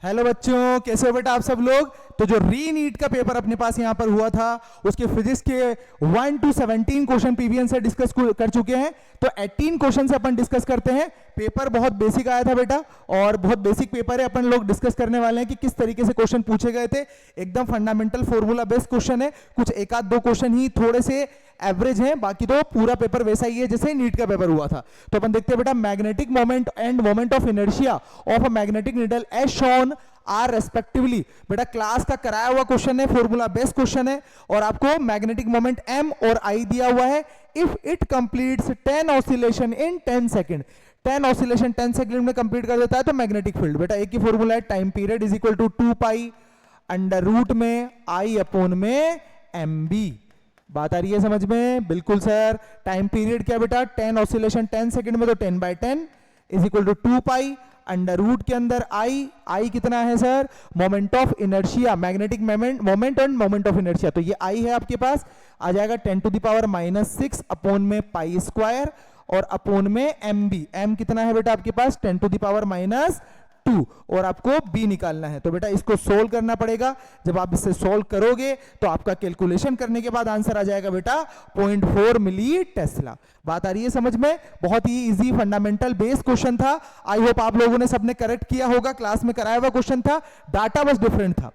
Hello बच्चों, कैसे हो बेटा आप सब लोग। तो जो री नीट का पेपर अपने पास यहाँ पर हुआ था, उसके फिजिक्स के 1 to 17 क्वेश्चन पीवीएन से डिस्कस कर चुके हैं। तो 18 क्वेश्चन से अपन डिस्कस करते हैं। पेपर बहुत बेसिक आया था बेटा, और बहुत बेसिक पेपर है। अपन लोग डिस्कस करने वाले हैं कि किस तरीके से क्वेश्चन पूछे गए थे। एकदम फंडामेंटल फॉर्मूला बेस्ड क्वेश्चन है। कुछ एक आध दो क्वेश्चन ही थोड़े से एवरेज हैं, बाकी तो पूरा पेपर वैसा ही है जैसे नीट का पेपर हुआ था। तो अपन देखते हैं बेटा, magnetic moment and moment of inertia of a magnetic needle as shown are respectively. बेटा क्लास का कराया हुआ क्वेश्चन है, फॉर्मूला बेस्ड क्वेश्चन है, और आपको मैग्नेटिक मोमेंट m और i दिया हुआ है। If it completes 10 oscillation in 10 second, 10 oscillation 10 second में कंप्लीट कर देता है तो मैग्नेटिक फील्ड। बेटा एक ही फॉर्मूला है, time period is equal to 2 pi under root में i अपॉन में mb। बात आ रही है समझ में? बिल्कुल सर। टाइम पीरियड क्या बेटा, 10 ऑसिलेशन 10 सेकंड में तो 10/10 is equal to 2 pi under root के अंदर आई कितना है sir, moment of inertia, magnetic moment and moment of inertia. तो ये आई है आपके पास, आ जाएगा 10⁻⁻6 अपॉन में पाई स्क्वायर और अपॉन में एम बी। एम कितना है बेटा आपके पास, 10⁻², और आपको बी निकालना है। तो बेटा इसको सोल्व करना पड़ेगा। जब आप इसे सोल्व करोगे तो आपका कैलकुलेशन करने के बाद आंसर आ जाएगा बेटा 0.4 मिली टेस्ला। बात आ रही है समझ में? बहुत ही इजी फंडामेंटल बेस क्वेश्चन था। आई होप आप लोगों ने सबने करेक्ट किया होगा। क्लास में कराया हुआ क्वेश्चन था, डाटा बस डिफरेंट था।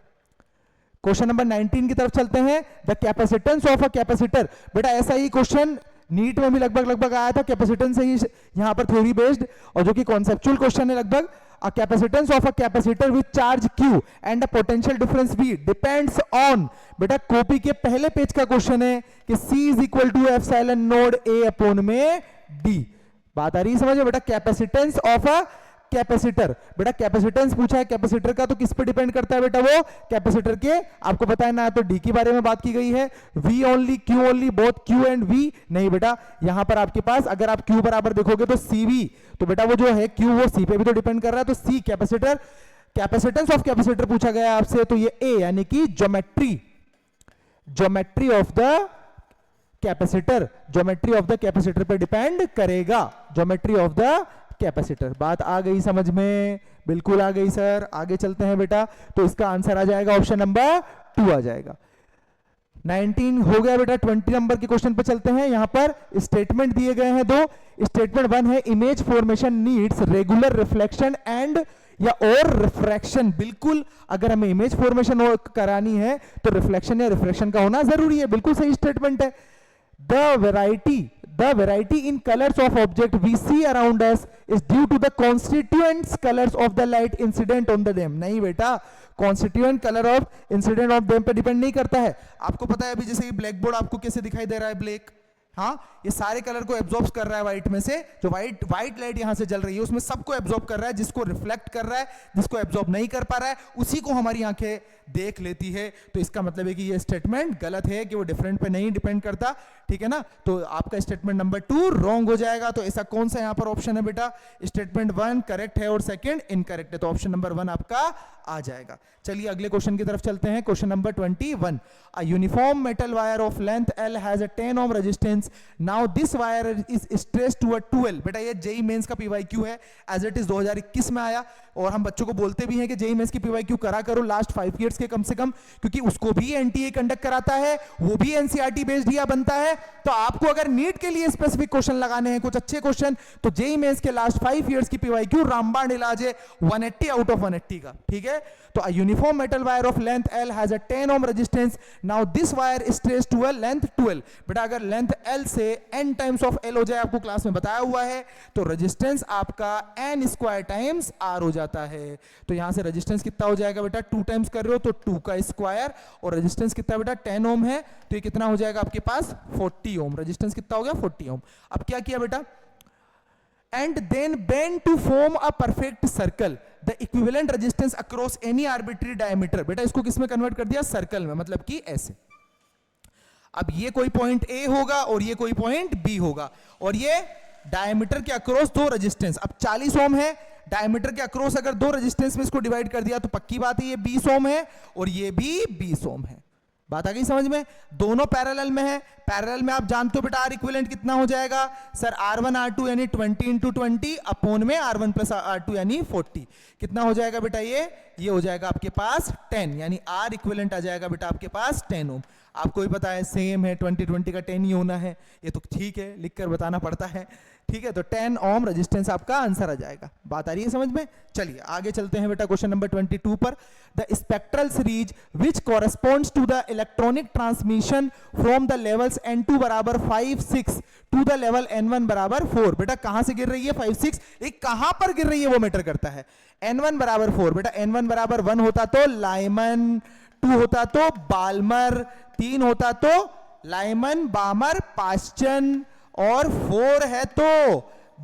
क्वेश्चन नंबर 19 की तरफ चलते हैं। The capacitance of a capacitor. बेटा ऐसा ही क्वेश्चन नीट में भी लगभग आया था, कैपेसिटेंस से ही यहां पर थ्योरी बेस्ड, और जो कि कॉन्सेप्चुअल क्वेश्चन है लगभग। A capacitance of a capacitor with charge Q and a potential difference V depends on। बेटा कॉपी के पहले पेज का क्वेश्चन है कि C is equal to epsilon node A upon में D। बात आ रही है समझ में बेटा? Capacitance of a capacitor. बेटा कैपेसिटेंस पूछा है कैपेसिटर का, तो किस पे डिपेंड करता है बेटा? वो कैपेसिटर के, आपको पता है ना, तो डी के बारे में बात की गई है। V only, Q only, both Q and V नहीं बेटा। यहां पर आपके पास अगर आप क्यू बराबर देखोगे तो सी वी, तो बेटा वो जो है क्यू वो सी पे भी तो डिपेंड कर रहा है। तो सी कैपेसिटर, कैपेसिटेंस ऑफ कैपेसिटर पूछा गया आपसे, तो ये ए यानी कि geometry of the capacitor, geometry of the capacitor पे डिपेंड करेगा। Geometry of the capacitor. बात आ गई समझ में? बिल्कुल आ गई सर। आगे चलते हैं बेटा, तो इसका आंसर आ जाएगा ऑप्शन नंबर 2 आ जाएगा। 19 हो गया बेटा। 20 नंबर के क्वेश्चन पे चलते हैं। यहां पर स्टेटमेंट दिए गए हैं दो। स्टेटमेंट 1 है, image formation needs regular reflection and या और रिफ्रैक्शन। बिल्कुल, अगर हमें इमेज फॉर्मेशन करानी है तो रिफ्लेक्शन या रिफ्रैक्शन का होना जरूरी है। बिल्कुल सही स्टेटमेंट है। The variety in colors of object we see around us is due to the constituent colors of the light incident on the them। नहीं बेटा, constituent color of incident of them पे डिपेंड नहीं करता है। आपको पता है अभी जैसे कि ब्लैक बोर्ड आपको कैसे दिखाई दे रहा है, ब्लैक, हाँ, ये सारे कलर को एब्जॉर्ब कर रहा है व्हाइट में से। जो व्हाइट लाइट यहां से जल रही है उसमें सबको एब्जॉर्ब कर रहा है। जिसको रिफ्लेक्ट कर रहा है, जिसको एब्जॉर्ब नहीं कर पा रहा है, उसी को हमारी आंखें देख लेती है। तो इसका मतलब है कि ये स्टेटमेंट गलत है कि वो डिफरेंट पे नहीं डिपेंड करता। ठीक है ना? तो आपका स्टेटमेंट नंबर 2 रॉन्ग हो जाएगा। तो ऐसा कौन सा यहां पर ऑप्शन है बेटा? स्टेटमेंट 1 करेक्ट है और सेकंड इनकरेक्ट है। तो ऑप्शन नंबर 1 आपका आ जाएगा। चलिए अगले क्वेश्चन की तरफ चलते हैं। Question number 21। A uniform metal wire of length L has a 10 ohm resistance. Now this wire is stressed to a 12। बेटा ये जेई मेंस का पीवाईक्यू है, एज इट इज 2021 में आया, और हम बच्चों को बोलते भी हैं कि जेई मेंस की पीवाईक्यू करा करो लास्ट 5 इयर्स के कम से कम, क्योंकि उसको भी एनटीए कंडक्ट कराता है, वो भी एनसीईआरटी बेस्ड ही बनता है। तो आपको अगर नीट के लिए स्पेसिफिक क्वेश्चन लगाने हैं, कुछ अच्छे क्वेश्चन, तो जेई मेंस के लास्ट 5 इयर्स की पीवाईक्यू रामबाण इलाज है 180 आउट ऑफ 180 का। ठीक है? तो a uniform metal wire of length L has a 10 ohm resistance. Now this wire is traced to a length 12। बेटा अगर लेंथ L से n टाइम्स ऑफ L हो जाए, आपको क्लास में बताया हुआ है, तो रेजिस्टेंस आपका n स्क्वायर टाइम्स R हो जाता है। तो यहां से रेजिस्टेंस कितना हो जाएगा बेटा? 2 टाइम्स कर रहे हो तो 2 का स्क्वायर, और रेजिस्टेंस कितना बेटा? 10 ओम है, तो ये कितना हो जाएगा आपके पास? 40 ओम। रेजिस्टेंस कितना हो गया? 40 ओम। अब क्या किया बेटा? And then bend to form a perfect circle the equivalent resistance across any arbitrary diameter। बेटा इसको किस में कन्वर्ट कर दिया? सर्कल में, मतलब कि ऐसे। अब ये कोई पॉइंट A होगा और ये कोई पॉइंट B होगा, और ये डायमीटर के अक्रॉस 2 रेजिस्टेंस। अब 40 ओम है, डायमीटर के अक्रॉस अगर 2 रेजिस्टेंस में इसको डिवाइड कर दिया तो पक्की बात है ये 20 ओम है, और ये भी 20 ओम है। बात आ गई समझ में? दोनों पैरेलल में है, पैरेलल में आप जानते हो बेटा आर इक्विवेलेंट कितना हो जाएगा सर, R1 R2 यानी 20 इंटू 20 अपॉन में R1 प्लस R2 यानी 40, कितना हो जाएगा बेटा ये हो जाएगा आपके पास 10, यानी आर इक्विवेलेंट आ जाएगा बेटा आपके पास 10 ओम। आपको भी पता है सेम है, 20 का 10 ही होना है, ये तो ठीक है लिख कर बताना पड़ता है, ठीक है। तो 10 ओम रेजिस्टेंस आपका आंसर आ जाएगा। बात आ रही है समझ में? चलिए आगे चलते हैं बेटा क्वेश्चन नंबर 22 पर। The spectral series which corresponds to the electronic transmission from the levels N2 बराबर 5 6 टू द लेवल N1 बराबर 4। बेटा कहां से गिर रही है 5 6, ये कहां पर गिर रही है वो मैटर करता है। N1 बराबर 4, बेटा N1 बराबर 1 होता तो लाइमन, 2 होता तो बाल्मर, 3 होता तो लाइमन बामर पास्चन, और 4 है तो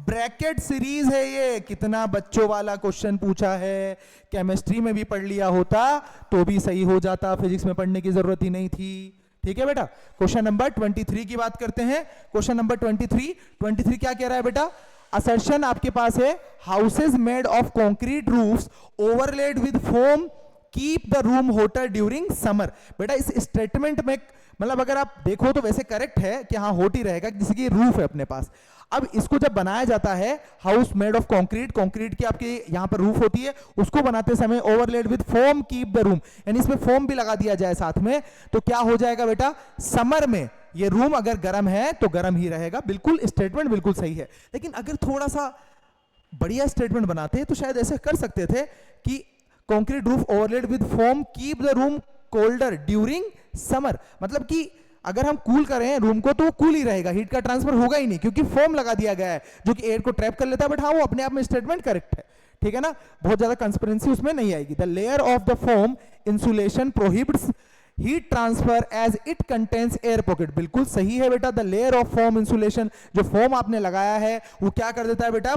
ब्रैकेट सीरीज है। ये कितना बच्चों वाला क्वेश्चन पूछा है, केमिस्ट्री में भी पढ़ लिया होता तो भी सही हो जाता, फिजिक्स में पढ़ने की जरूरत ही नहीं थी, ठीक है बेटा। क्वेश्चन नंबर 23 की बात करते हैं। क्वेश्चन नंबर 23 क्या कह रहा है बेटा? असर्शन आपके पास है, houses made of concrete roofs overlaid with foam keep the room hotter during summer. बेटा इस स्टेटमेंट में मतलब अगर आप देखो तो वैसे करेक्ट है कि हाँ हॉट ही रहेगा, जैसे कि रूफ है अपने पास। अब इसको जब बनाया जाता है house made of concrete, concrete की आपके यहां पर रूफ होती है, उसको बनाते समय overlaid with foam keep the room, यानी इसमें फोम भी लगा दिया जाए साथ में, तो क्या हो जाएगा बेटा? समर में ये रूम अगर गर्म है तो गर्म ही रहेगा। बिल्कुल स्टेटमेंट बिल्कुल सही है, लेकिन अगर थोड़ा सा बढ़िया स्टेटमेंट बनाते तो शायद ऐसे कर सकते थे कि concrete roof overlaid with foam keep the room colder during summer. मतलब कि अगर हम कूल करें रूम को तो वो कूल ही रहेगा, हीट का ट्रांसफर होगा ही नहीं, क्योंकि फोम लगा दिया गया है जो कि एयर को ट्रैप कर लेता है। बट हाँ वो अपने आप में स्टेटमेंट करेक्ट है, ठीक है ना, बहुत ज्यादा कंस्पिरेंसी उसमें नहीं आएगी। The layer of the foam insulation prohibits heat transfer as it contains air pocket. बिल्कुल सही है बेटा। The layer of foam insulation, जो फोम आपने लगाया है वो क्या कर देता है बेटा?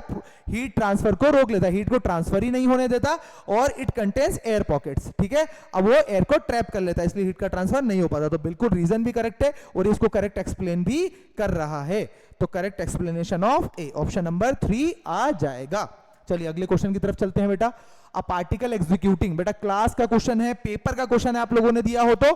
हीट ट्रांसफर को रोक लेता है, हीट को ट्रांसफर ही नहीं होने देता, और इट कंटेन्स एयर पॉकेट्स, ठीक है। अब वो एयर को ट्रैप कर लेता है, इसलिए हीट का ट्रांसफर नहीं हो पाता। तो बिल्कुल रीजन भी करेक्ट है और इसको करेक्ट एक्सप्लेन भी कर रहा है। तो correct explanation of A, option number 3 आ जाएगा। चलिए अगले क्वेश्चन की तरफ चलते हैं बेटा। अ पार्टिकल एग्जीक्यूटिंग, बेटा क्लास का क्वेश्चन है, पेपर का क्वेश्चन है, आप लोगों ने दिया हो तो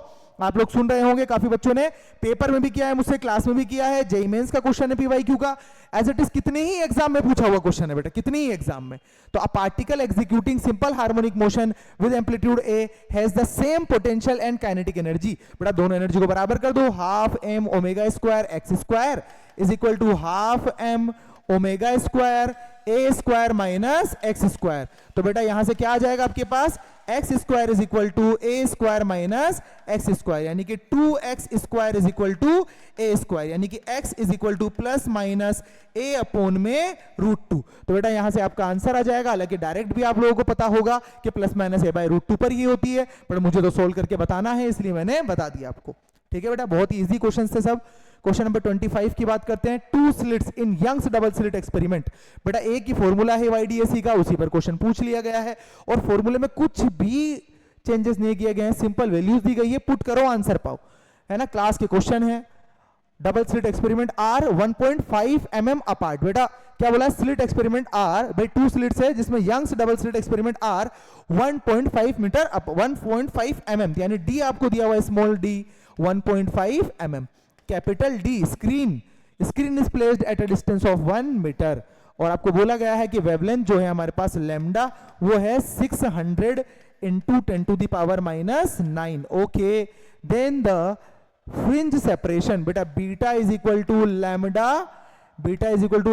आप लोग सुन रहे होंगे, काफी बच्चों ने पेपर में भी किया है, मुझसे क्लास में भी किया है। जेईई मेंस का क्वेश्चन है पीवाईक्यू का, एज इट इज कितने ही एग्जाम में पूछा हुआ क्वेश्चन है बेटा, कितने ही एग्जाम में। तो a particle executing simple harmonic motion with amplitude A has the same potential and kinetic energy. बेटा दोनों एनर्जी को बराबर कर दो, half M omega square X square is equal to half M omega square A square minus X square. तो बेटा यहां से क्या आ जाएगा आपके पास? X square is equal to A square minus X square, यानी कि 2x square is equal to A square, यानी कि x is equal two plus minus A upon में √2। तो बेटा यहां से आपका आंसर आ जाएगा। हालांकि डायरेक्ट भी आप लोगों को पता होगा कि प्लस माइनस ए बाय √2 पर ही होती है, पर मुझे तो सोल्व करके बताना है इसलिए मैंने बता दिया आपको, ठीक है बेटा। बहुत ही इजी क्वेश्चन थे सब। क्वेश्चन नंबर 25 की बात करते हैं। 2 slits in Young's double slit experiment. बेटा एक ही फॉर्मूला है YDAC का, उसी पर क्वेश्चन पूछ लिया गया है और फॉर्मूले में कुछ भी चेंजेस नहीं किए गए हैं, सिंपल वैल्यूज दी गई है, पुट करो आंसर पाओ, है ना। क्लास के क्वेश्चन है, double slit experiment are 1.5 mm apart. बेटा क्या बोला? स्लिट एक्सपेरिमेंट आर भाई 2 स्लिट्स है जिसमें Young's double slit experiment are 1.5 metre 1.5 mm, यानी डी आपको दिया हुआ है small D 1.5 mm। Capital D screen is placed at a distance of 1 metre, और आपको बोला गया है कि वेवलेंथ जो है हमारे पास लैम्डा वो है 600 into 10 to the power minus 9। Okay, then the fringe separation, बेटा beta is equal to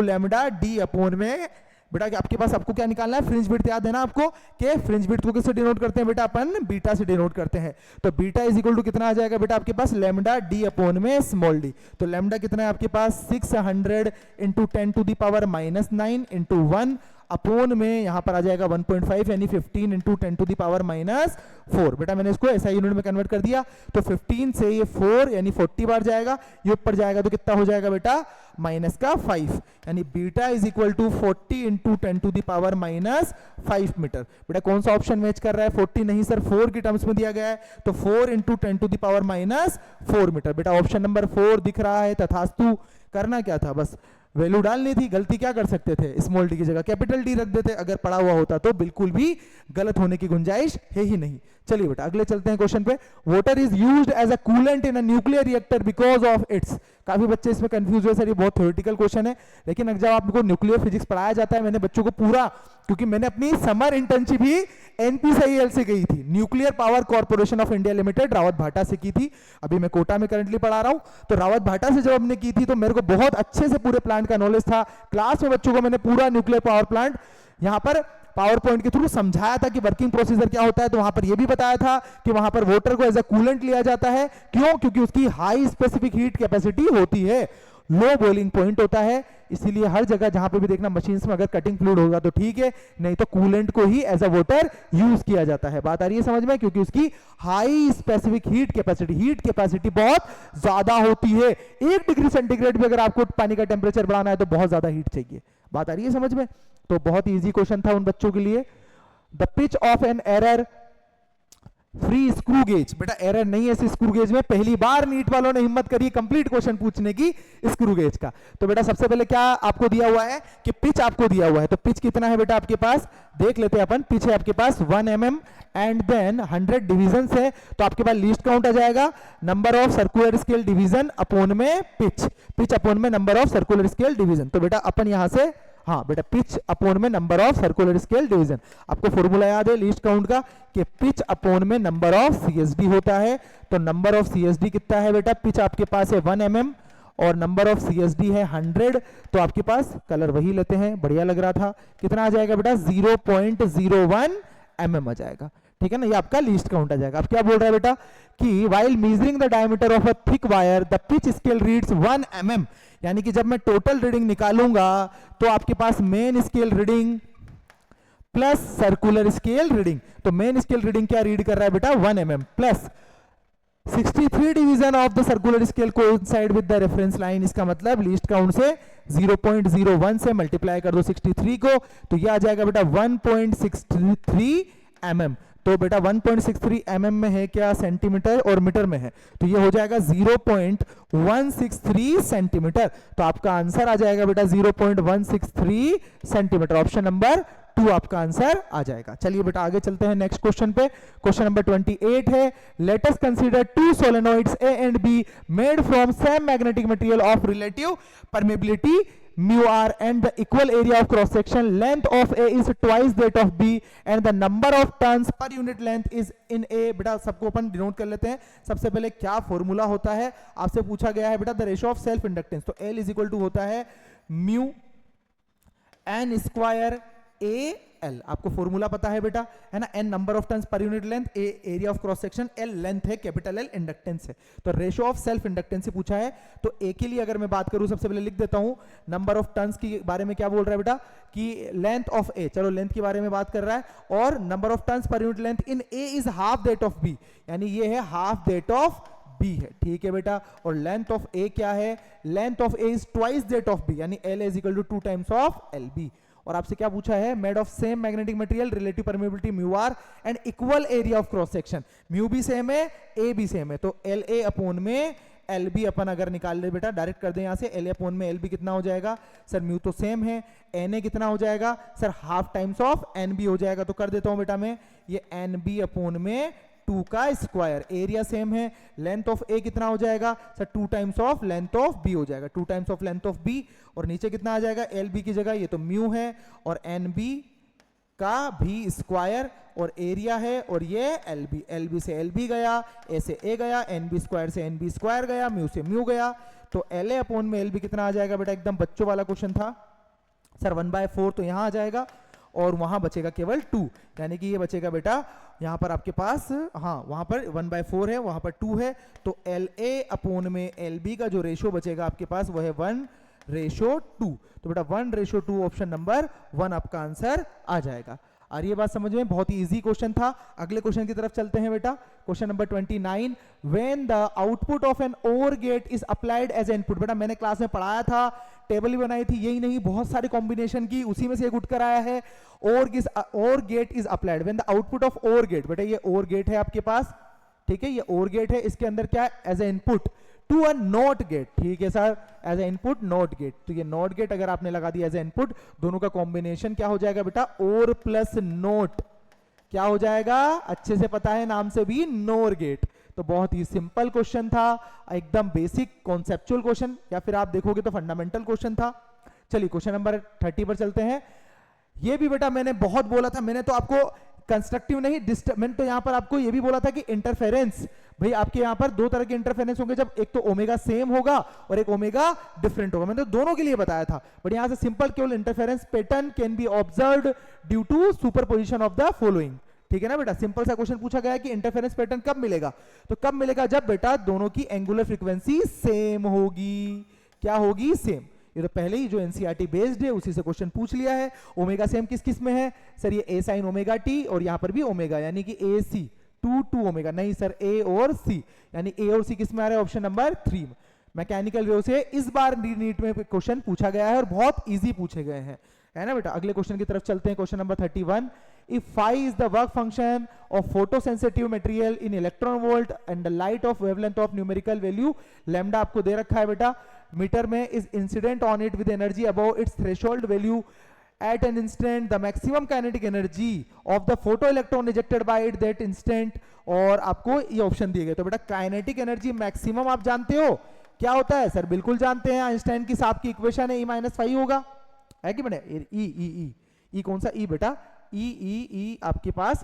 lambda D upon में, बेटा आपके पास आपको क्या निकालना है? फ्रिंज विड्थ याद है ना आपको, कि फ्रिंज विड्थ को किससे डिनोट करते हैं बेटा? अपन बीटा से डिनोट करते हैं। तो बीटा इज इक्वल टू कितना आ जाएगा बेटा आपके पास? लैम्डा डी अपॉन में स्मॉल डी। तो लैम्डा कितना है आपके पास? 600 into 10 to the power minus 9 into 1 upon में यहां पर आ जाएगा 1.5 यानी 15 into 10 to the power minus 4। बेटा मैंने इसको ऐसा यूनिट में कन्वर्ट कर दिया, तो 15 से ये 4 यानी 40 बार जाएगा, ये ऊपर जाएगा तो कितना हो जाएगा बेटा? माइनस का 5, यानी beta is equal to 40 into 10 to the power minus 5 metre. बेटा कौन सा ऑप्शन मैच कर रहा है? 40 नहीं सर, 4 की टर्म्स में दिया गया है, तो 4 into 10 to the power minus 4 metre. बेटा ऑप्शन नंबर 4 दिख रहा है, तथास्तु करना क्या था? बस वैल्यू डालनी थी, गलती क्या कर सकते थे, स्मॉल डी की जगह कैपिटल डी रख देते, अगर पड़ा हुआ होता तो बिल्कुल भी गलत होने की गुंजाइश है ही नहीं। चलिए बेटा अगले चलते हैं क्वेश्चन पे। Water is used as a coolant in a nuclear reactor because of its. काफी बच्चे इसमें कंफ्यूज हुए, सर ये बहुत थ्योरेटिकल क्वेश्चन है, लेकिन जब आपको न्यूक्लियर फिजिक्स पढ़ाया जाता है, मैंने बच्चों को पूरा, क्योंकि मैंने अपनी समर इंटर्नशिप ही NPCIL से गई थी, nuclear power corporation of India limited, Rawat भाटा से की थी। अभी मैं कोटा में करंटली पढ़ा रहा हूं, तो रावत भाटा से जब हमने की थी तो मेरे को बहुत अच्छे से पूरे प्लांट का नॉलेज था। क्लास में बच्चों को मैंने पूरा न्यूक्लियर पावर प्लांट यहां पर पावर पॉइंट के थ्रू समझाया था कि वर्किंग प्रोसीजर क्या होता है। तो वहां पर यह भी बताया था कि वहां पर वाटर को एज अ कूलेंट लिया जाता है। क्यों? क्योंकि उसकी हाई स्पेसिफिक हीट कैपेसिटी होती है, लो बॉइलिंग पॉइंट होता है। इसीलिए हर जगह जहां पे भी देखना मशीन्स में अगर कटिंग फ्लूइड होगा तो ठीक है, नहीं तो कूलेंट को ही एज अ वाटर यूज किया जाता है। बात आ रही है समझ में? क्योंकि उसकी हाई स्पेसिफिक हीट कैपेसिटी बहुत ज्यादा होती है। 1 डिग्री सेंटीग्रेड भी अगर आपको पानी का टेम्परेचर बढ़ाना है तो बहुत ज्यादा हीट चाहिए। बात आ रही है समझ में? तो बहुत इजी क्वेश्चन था उन बच्चों के लिए। The pitch of an error free screw gauge. बेटा एरर नहीं है इस स्क्रू गेज में, पहली बार नीट वालों ने हिम्मत करी कंप्लीट क्वेश्चन पूछने की स्क्रू गेज का। तो बेटा सबसे पहले क्या आपको दिया हुआ है कि पिच आपको दिया हुआ है, तो पिच कितना है बेटा आपके पास, देख लेते हैं अपन। पिच है आपके पास 1 mm एंड देन 100 डिविजन है, तो आपके पास लीस्ट काउंट आ जाएगा number of circular scale division upon में पिच अपॉन में number of circular scale division. तो बेटा अपन यहां से, हाँ बेटा पिच अपॉन में number of circular scale division. आपको फॉर्मूला याद है लीस्ट काउंट का कि पिच अपॉन में नंबर ऑफ CSD होता है। तो नंबर ऑफ CSD कितना है बेटा, पिच आपके पास है 1 mm और नंबर ऑफ CSD है 100। तो आपके पास कलर वही लेते हैं, बढ़िया लग रहा था, कितना आ जाएगा बेटा 0.01 mm आ जाएगा। ठीक है ना, ये आपका लीस्ट काउंट आ जाएगा। अब क्या बोल रहा है बेटा कि while measuring the diameter of a thick wire the pitch scale reads 1 mm, यानी कि जब मैं टोटल रीडिंग निकालूंगा तो आपके पास main scale reading plus circular scale reading, तो मेन स्केल रीडिंग क्या रीड कर रहा है बेटा 1 mm plus 63 division of the circular scale coincide with the reference line. इसका मतलब लीस्ट काउंट से 0.01 से मल्टीप्लाई कर दो 63 को, तो ये आ जाएगा बेटा 1.63 mm। तो बेटा 1.63 mm में है क्या, सेंटीमीटर, और मीटर में है, तो ये हो जाएगा 0.163 सेंटीमीटर। तो आपका आंसर आ जाएगा बेटा 0.163 सेंटीमीटर। ऑप्शन नंबर 2 आपका आंसर आ जाएगा। चलिए बेटा आगे चलते हैं नेक्स्ट क्वेश्चन पे। क्वेश्चन नंबर 28 है, let us consider 2 solenoids A and B made from same magnetic material of relative permeability μr and the equal area of cross section. Length of A is twice that of B and the number of turns per unit length is in A। बेटा सबको अपन denote कर लेते हैं। सबसे पहले क्या formula होता है, आपसे पूछा गया है बेटा the ratio of self inductance, तो L इज इक्वल टू होता है mu n square A L, आपको फॉर्मूला पता है बेटा, है ना। n number of turns per unit length, A area of cross section, L length है, कैपिटल L इंडक्टेंस है। तो रेशियो ऑफ सेल्फ इंडक्टेंस से पूछा है, तो A के लिए अगर मैं बात करूं सबसे पहले लिख देता हूं नंबर ऑफ टर्न्स के बारे में क्या बोल रहा है बेटा कि लेंथ ऑफ A, चलो लेंथ के बारे में बात कर रहा है, और number of turns per unit length in A is half that of B, यानी ये है हाफ दैट ऑफ B है, ठीक है बेटा। और लेंथ ऑफ A क्या है, length of A is twice that of B, यानी L is equal to 2 times of LB। और आपसे क्या पूछा है, made of same magnetic material relative permeability μr and equal area of cross section, mu भी same है, A भी same है, तो LA अपॉन में LB अपन अगर निकाल ले बेटा डायरेक्ट कर दे यहां से, LA अपॉन में LB कितना हो जाएगा सर, म्यू तो सेम है, NA कितना हो जाएगा sir, half times of NB हो जाएगा। तो कर देता हूं बेटा मैं, ये NB अपॉन में 2 का स्क्वायर, एरिया सेम है, लेंथ ऑफ A कितना हो जाएगा sir, 2 times of length of B हो जाएगा, 2 times of length of B, और नीचे कितना आ जाएगा LB की जगह, ये तो म्यू है, और NB का भी स्क्वायर, और एरिया है, और ये LB, LB से LB गया, A से A गया, NB स्क्वायर से NB स्क्वायर गया, म्यू से म्यू गया, तो LA अपॉन में LB कितना आ जाएगा बेटा, एकदम बच्चों वाला क्वेश्चन था सर, 1/4 तो यहां आ जाएगा, और वहां बचेगा केवल 2, यानी कि ये बचेगा बेटा यहां पर आपके पास, हाँ वहां पर 1/4 है, वहां पर 2 है, तो LA अपॉन में LB का जो रेशियो बचेगा आपके पास वो है 1:2। तो बेटा 1:2 ऑप्शन नंबर 1 आपका आंसर आ जाएगा। और ये बात समझ में, बहुत ही इजी क्वेश्चन था। अगले क्वेश्चन की तरफ चलते हैं बेटा। Question number 29, when the output of an OR gate is applied as input. बेटा मैंने क्लास में पढ़ाया था, टेबल भी बनाई थी, यही नहीं बहुत सारे कॉम्बिनेशन की, उसी में से एक उठ कर आया है। OR gate is applied when the output of OR gate, बेटा ये और गेट है आपके पास, ठीक है, ये और गेट है, इसके अंदर क्या है as a input to a NOT gate, ठीक है sir, as a input NOT gate, तो ये नॉट गेट अगर आपने लगा दिया एज ए इनपुट, दोनों का कॉम्बिनेशन क्या हो जाएगा बेटा, और प्लस नोट, क्या हो जाएगा, अच्छे से पता है नाम से भी, नोर गेट। तो बहुत ही सिंपल क्वेश्चन था, एकदम बेसिक कॉन्सेप्चुअल क्वेश्चन, या फिर आप देखोगे तो फंडामेंटल क्वेश्चन था। चलिए क्वेश्चन नंबर 30 पर चलते हैं। ये भी बेटा मैंने बहुत बोला था, मैंने तो आपको कंस्ट्रक्टिव नहीं डिस्टर्बेंस, तो यहां पर आपको ये भी बोला था कि इंटरफेरेंस, भाई आपके यहां पर दो तरह के इंटरफेरेंस होंगे, जब एक तो ओमेगा सेम होगा और एक ओमेगा डिफरेंट होगा, मैंने तो दोनों के लिए बताया था। बट यहां से सिंपल केवल interference pattern can be observed due to superposition of the following, ठीक है ना बेटा। सिंपल सा क्वेश्चन पूछा गया है कि इंटरफेरेंस पैटर्न कब मिलेगा, तो कब मिलेगा, जब बेटा दोनों की एंगुलर फ्रीक्वेंसी सेम होगी। क्या होगी, सेम। ये तो पहले ही जो एनसीईआरटी बेस्ड है उसी से क्वेश्चन पूछ लिया है। ओमेगा सेम किस किस में है सर, ये ए साइन ओमेगा टी, और यहां पर भी ओमेगा, यानी कि ए सी टू ओमेगा, नहीं सर ए और सी, यानी ए और सी किस में आ रहा है, ऑप्शन नंबर 3 में। मैकेनिकल वेव से इस बार नीट में क्वेश्चन पूछा गया है और बहुत इजी पूछे गए हैं, है ना बेटा। अगले क्वेश्चन की तरफ चलते हैं, question number 31। If phi is the work function of photosensitive material in electron volt and the light of wavelength of numerical value lambda आपको दे रखा है बेटा मीटर में, is incident on it with energy above its threshold value at an instant, the maximum kinetic energy of the photoelectron ejected by it that instant, और आपको ये option दिए गए। तो बेटा काइनेटिक एनर्जी मैक्सिमम आप जानते हो क्या होता है सर, बिल्कुल जानते हैं, आइंस्टाइन की साहब की इक्वेशन है, E-5 होगा, है कि बेटा, ई कौन सा ई बेटा, ई आपके पास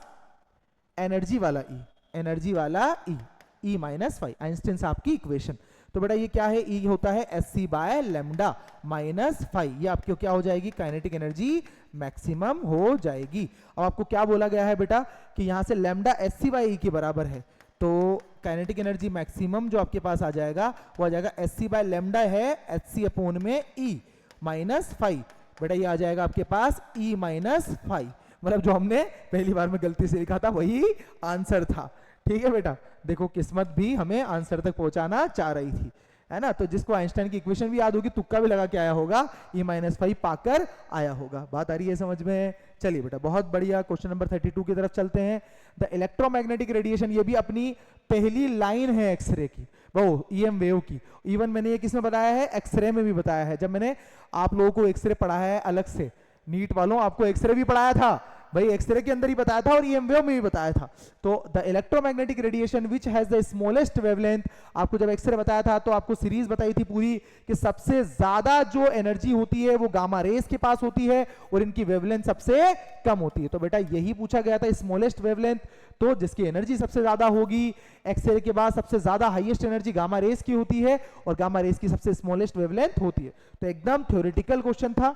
एनर्जी वाला ई, एनर्जी वाला ई -5, आइंस्टाइन साहब की इक्वेशन। तो बेटा ये क्या है, ई होता है एससी बाय लैम्डा -5, ये आपकी क्या हो जाएगी, काइनेटिक एनर्जी मैक्सिमम हो जाएगी। अब आपको क्या बोला गया है बेटा कि यहां से लैम्डा एससी बाय ई के बराबर है, तो काइनेटिक एनर्जी मैक्सिमम जो आपके पास आ जाएगा वो आ जाएगा एससी बाय लैम्डा है एचसी अपॉन में ई -5, बेटा ये आ जाएगा आपके पास ई -5, मतलब जो हमने पहली बार में गलती से लिखा था वही आंसर था, ठीक है बेटा। देखो किस्मत भी हमें आंसर तक पहुंचाना चाह रही थी, है ना। तो जिसको आइंस्टाइन की इक्वेशन भी याद होगी, तुक्का भी लगा के आया होगा, E-5 पाकर आया होगा। बात आ रही है समझ में। चलिए बेटा बहुत बढ़िया, क्वेश्चन नंबर 32 की तरफ चलते हैं। द इलेक्ट्रोमैग्नेटिक रेडिएशन, ये भी अपनी पहली लाइन है एक्सरे की, वो ईएम वेव की। इवन मैंने ये किसमें बताया है, एक्सरे में भी बताया है, जब मैंने आप लोगों को एक्सरे पढ़ाया है अलग से, नीट वालों आपको एक्सरे भी पढ़ाया था भाई, एक्सरे के अंदर ही बताया था और ईएम वेव में भी बताया था। तो the electromagnetic radiation which has the smallest wavelength, आपको जब एक्सरे बताया था तो आपको सीरीज बताई थी पूरी कि सबसे ज्यादा जो एनर्जी होती है वो गामा रेस के पास होती है और इनकी वेवलेंथ सबसे कम होती है। तो बेटा यही पूछा गया था, स्मॉलेस्ट वेवलेंथ, तो जिसकी एनर्जी सबसे ज्यादा होगी, एक्सरे के बाद सबसे ज्यादा हाईएस्ट एनर्जी गामा रेस की होती है और गामा रेस की सबसे स्मॉलेस्ट वेवलेंथ होती है। तो एकदम थ्योरेटिकल क्वेश्चन था।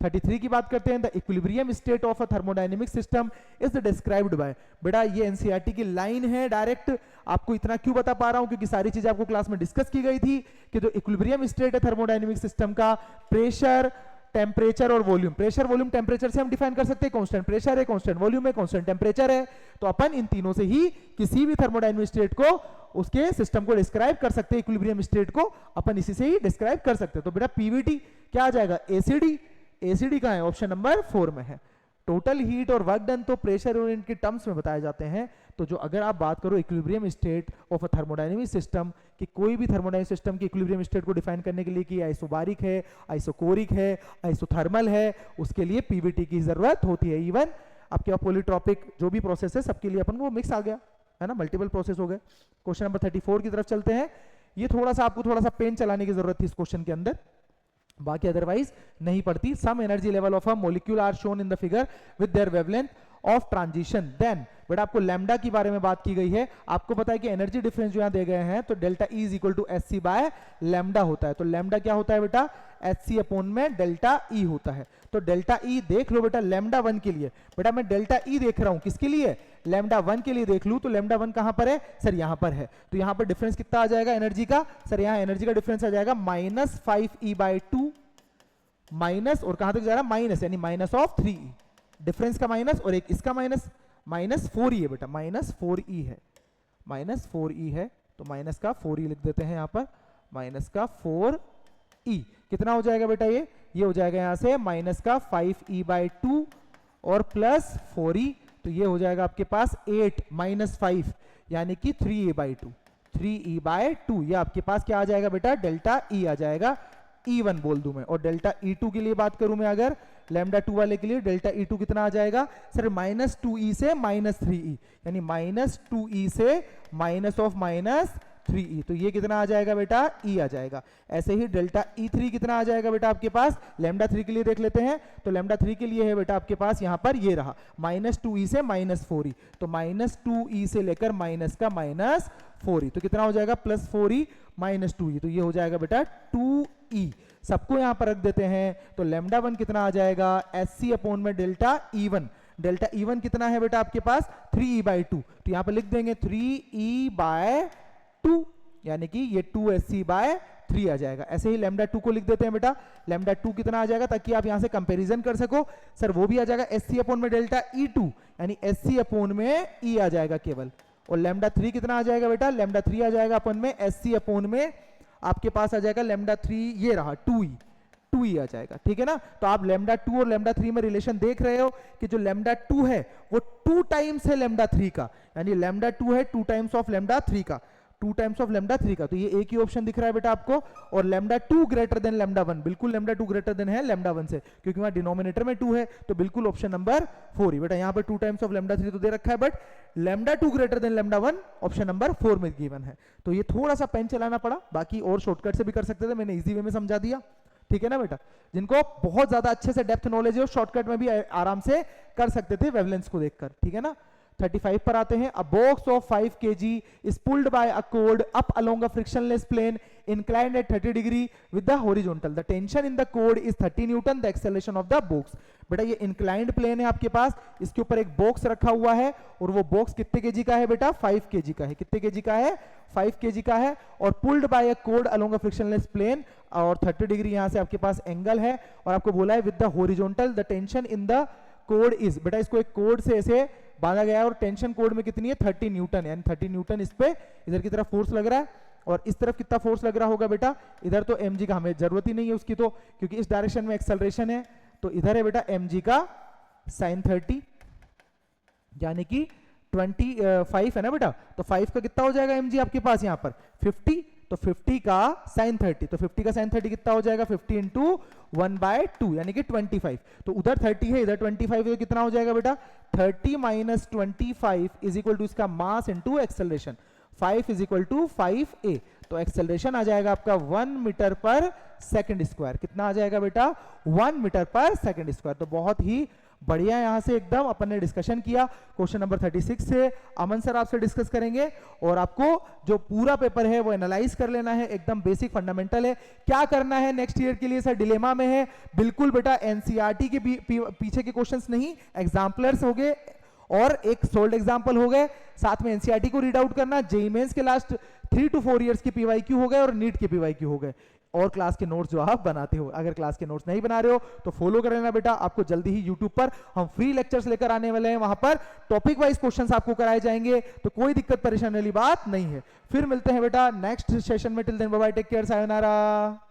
33 की बात करते हैं। The equilibrium state of a thermodynamic system is described bye, बेटा ये एनसीईआरटी की लाइन है डायरेक्ट। आपको इतना क्यों बता पा रहा हूं, क्योंकि सारी चीजें आपको क्लास में डिस्कस की गई थी कि जो इक्विलिब्रियम स्टेट है थर्मोडायनेमिक सिस्टम का, प्रेशर, टेम्परेचर और वॉल्यूम, प्रेशर वॉल्यूम टेम्परेचर से हम डिफाइन कर सकते हैं, कांस्टेंट प्रेशर है, कांस्टेंट वॉल्यूम है, कांस्टेंट टेम्परेचर है, तो अपन इन तीनों से ही किसी भी थर्मोडायनेमिक स्टेट को, उसके सिस्टम को डिस्क्राइब कर सकते हैं। इक्विलिब्रियम स्टेट को अपन इसी से ही डिस्क्राइब कर सकते हैं। तो बेटा पीवीटी क्या आ जाएगा, एसीडी, एसीडी का है ऑप्शन नंबर 4 में है। टोटल हीट और वर्क डन तो प्रेशर और इनके टर्म्स में बताए जाते हैं। तो जो अगर आप बात करो equilibrium state of a thermodynamic system, कि कोई भी थर्मोडायनेमिक सिस्टम की इक्विलिब्रियम स्टेट को डिफाइन करने के लिए कि आइसोबारिक है, आइसोकोरिक है, आइसोथर्मल है, उसके लिए पीवीटी की जरूरत होती है। इवन आपके पास पॉलीट्रॉपिक जो भी प्रोसेस है सबके लिए अपन को मिक्स आ गया है ना, मल्टीपल प्रोसेस हो गए। क्वेश्चन नंबर 34 की तरफ चलते हैं। ये थोड़ा सा आपको थोड़ा सा पेन चलाने की जरूरत थी इस क्वेश्चन के अंदर, बाकी अदरवाइज नहीं पड़ती। Some energy level of a molecule are shown in the figure with their wavelength of transition, then but आपको लैम्डा के बारे में बात की गई है। आपको पता है कि एनर्जी डिफरेंस जो यहां दे गए हैं तो delta E is equal to H C by lambda होता है। तो लैम्डा क्या होता है बेटा, एच सी अपॉन में डेल्टा ई होता है। तो डेल्टा ई देख लो बेटा लैम्डा 1 के लिए, बेटा मैं डेल्टा ई देख रहा हूं किसके लिए, लैम्डा 1 के लिए देख लूं, तो लैम्डा 1 कहां पर है सर, यहां पर है। तो यहां पर डिफरेंस कितना आ जाएगा एनर्जी का सर, यहां एनर्जी का डिफरेंस आ जाएगा -5e/2 माइनस, और कहां तक जा रहा है माइनस, यानी माइनस ऑफ 3e, डिफरेंस का माइनस और एक इसका माइनस, -4e है बेटा, -4e है, -4e है, तो माइनस का 4e लिख देते हैं यहां पर, माइनस का 4e कितना हो जाएगा बेटा, ये हो जाएगा यहां से माइनस का 5e/2 और प्लस 4e, तो ये हो जाएगा आपके पास 8 - 5 यानी कि 3e/2, 3e/2, ये आपके पास क्या आ जाएगा बेटा, डेल्टा ई आ जाएगा, E1 बोल दूं मैं। और डेल्टा E2 के लिए बात करूं मैं अगर लैम्डा 2 वाले के लिए, डेल्टा E2 कितना आ जाएगा सर, -2e से -3e, यानी -2e से -3e, तो ये कितना आ जाएगा बेटा, E आ जाएगा। ऐसे ही डेल्टा E3 कितना आ जाएगा बेटा आपके पास, लैम्डा 3 के लिए देख लेते हैं, तो लैम्डा 3 के लिए है बेटा आपके पास यहाँ पर ये रहा -2e से -4e, तो -2e से लेकर माइनस का -4e, तो कितना हो जाएगा +4e -2e, तो ये हो जाएगा बेटा 2e। सबको यहाँ पर रख देते हैं, तो लैम्डा 1 कितना आ जाएगा, SC अपॉन में डेल्टा E1, डेल्टा E1 कितना है बेटा आपके पास 3e/2, तो यहाँ पर लिख देंगे 3e/2, यानी कि ये 2SC/3 आ जाएगा। ऐसे ही लैम्डा 2 को लिख देते हैं बेटा, लैम्डा 2 कितना आ जाएगा, ताकि आप यहाँ से कंपैरिजन कर सको, सर वो भी आ जाएगा SC अपॉन में डेल्टा E2, यानी SC अपॉन में E आ जाएगा केवल। और लैम्डा 3 कितना आ जाएगा बेटा, लैम्डा 3 आ जाएगा अपन में SC अपॉन में आपके पास आ जाएगा लैम्डा 3, ये रहा 2e आ जाएगा, ठीक है ना। तो आप लैम्डा 2 और लैम्डा 3 में रिलेशन देख रहे हो कि जो लैम्डा 2 है वो 2 टाइम्स है लैम्डा 3 का, यानी लैम्डा 2 है 2 टाइम्स ऑफ लैम्डा 3 का, 2 टाइम्स ऑफ लैम्डा 3 का, तो ये एक ही ऑप्शन दिख रहा है बेटा आपको। और लैम्डा 2 ग्रेटर देन लैम्डा 1, बिल्कुल लैम्डा 2 ग्रेटर देन है लैम्डा 1 से, क्योंकि वहां डिनोमिनेटर में 2 है, तो बिल्कुल ऑप्शन नंबर 4 ही बेटा। यहाँ पर 2 टाइम्स ऑफ लैम्डा 3 तो दे रखा है, but lambda 2 greater than lambda 1 option number 4 में गिवन है। तो ये थोड़ा सा पेन चलाना पड़ा, बाकी और शॉर्टकट से भी कर सकते थे, मैंने इजी वे में समझा दिया, ठीक है ना बेटा। जिनको बहुत ज्यादा अच्छे से डेप्थ नॉलेज है, शॉर्टकट में भी आराम से कर सकते थे वेवलेंस को देखकर, ठीक है ना। 35 पर आते हैं। अ box of 5 kg is pulled by a cord up along a frictionless plane inclined at 30 degree with the horizontal. The tension in the cord is 30 Newton. The acceleration of the box. बेटा ये inclined plane है आपके पास, इसके ऊपर एक box रखा हुआ है, और वो बॉक्स कितने केजी का है बेटा, 5 kg का है। कितने केजी का है, 5 kg का है। और pulled by a cord along a frictionless plane, और 30 डिग्री यहां से आपके पास एंगल है, और आपको बोला है with the horizontal the tension in the code is, बेटा इसको एक कोड से ऐसे बांधा गया है, और टेंशन कोड में कितनी है 30 न्यूटन, यानी 30 न्यूटन इस पे इधर की तरफ फोर्स लग रहा है। और इस तरफ कितना फोर्स लग रहा होगा बेटा, इधर तो mg का हमें जरूरत ही नहीं है उसकी, तो क्योंकि इस डायरेक्शन में एक्सेलरेशन है, तो इधर है बेटा mg का sin 30, यानी कि 25 है ना बेटा, तो 5 का कितना हो जाएगा mg आपके पास यहाँ पर 50, तो 50 का sin 30, तो 50 का sin 30 कितना हो जाएगा 50 इंटू 1/2, यानी कि 25। तो उधर 30 है, इधर 25 है, तो कितना हो जाएगा बेटा 30 माइनस 25 इज इक्वल टू इसका mass into acceleration, 5 is equal to 5a। तो एक्सेलरेशन आ जाएगा आपका 1 मीटर पर सेकंड स्क्वायर। कितना आ जाएगा बेटा 1 मीटर पर सेकंड स्क्वायर। तो बहुत ही बढ़िया यहां से एकदम अपन ने डिस्कशन किया। क्वेश्चन नंबर 36 से अमन सर आपसे डिस्कस करेंगे, और आपको जो पूरा पेपर है वो एनालाइज कर लेना है, एकदम बेसिक फंडामेंटल है। क्या करना है नेक्स्ट ईयर के लिए सर, डिलेमा में है बिल्कुल बेटा। एनसीईआरटी के पीछे के क्वेश्चंस नहीं, एग्जाम्पलर्स हो गए और एक सोल्ड एग्जाम्पल हो गए, साथ में एनसीईआरटी को रीड आउट करना, जेईई मेंस के लास्ट 3 to 4 इयर्स के पीवाईक्यू हो गए, और नीट के पीवाईक्यू हो गए, और क्लास के नोट्स जो आप बनाते हो। अगर क्लास के नोट्स नहीं बना रहे हो तो फॉलो कर लेना बेटा। आपको जल्दी ही यूट्यूब पर हम फ्री लेक्चर्स लेकर आने वाले हैं, वहां पर टॉपिक वाइज क्वेश्चंस आपको कराए जाएंगे, तो कोई दिक्कत परेशानी वाली बात नहीं है। फिर मिलते हैं बेटा नेक्स्ट सेशन में। Till then bye bye, take care, sayonara.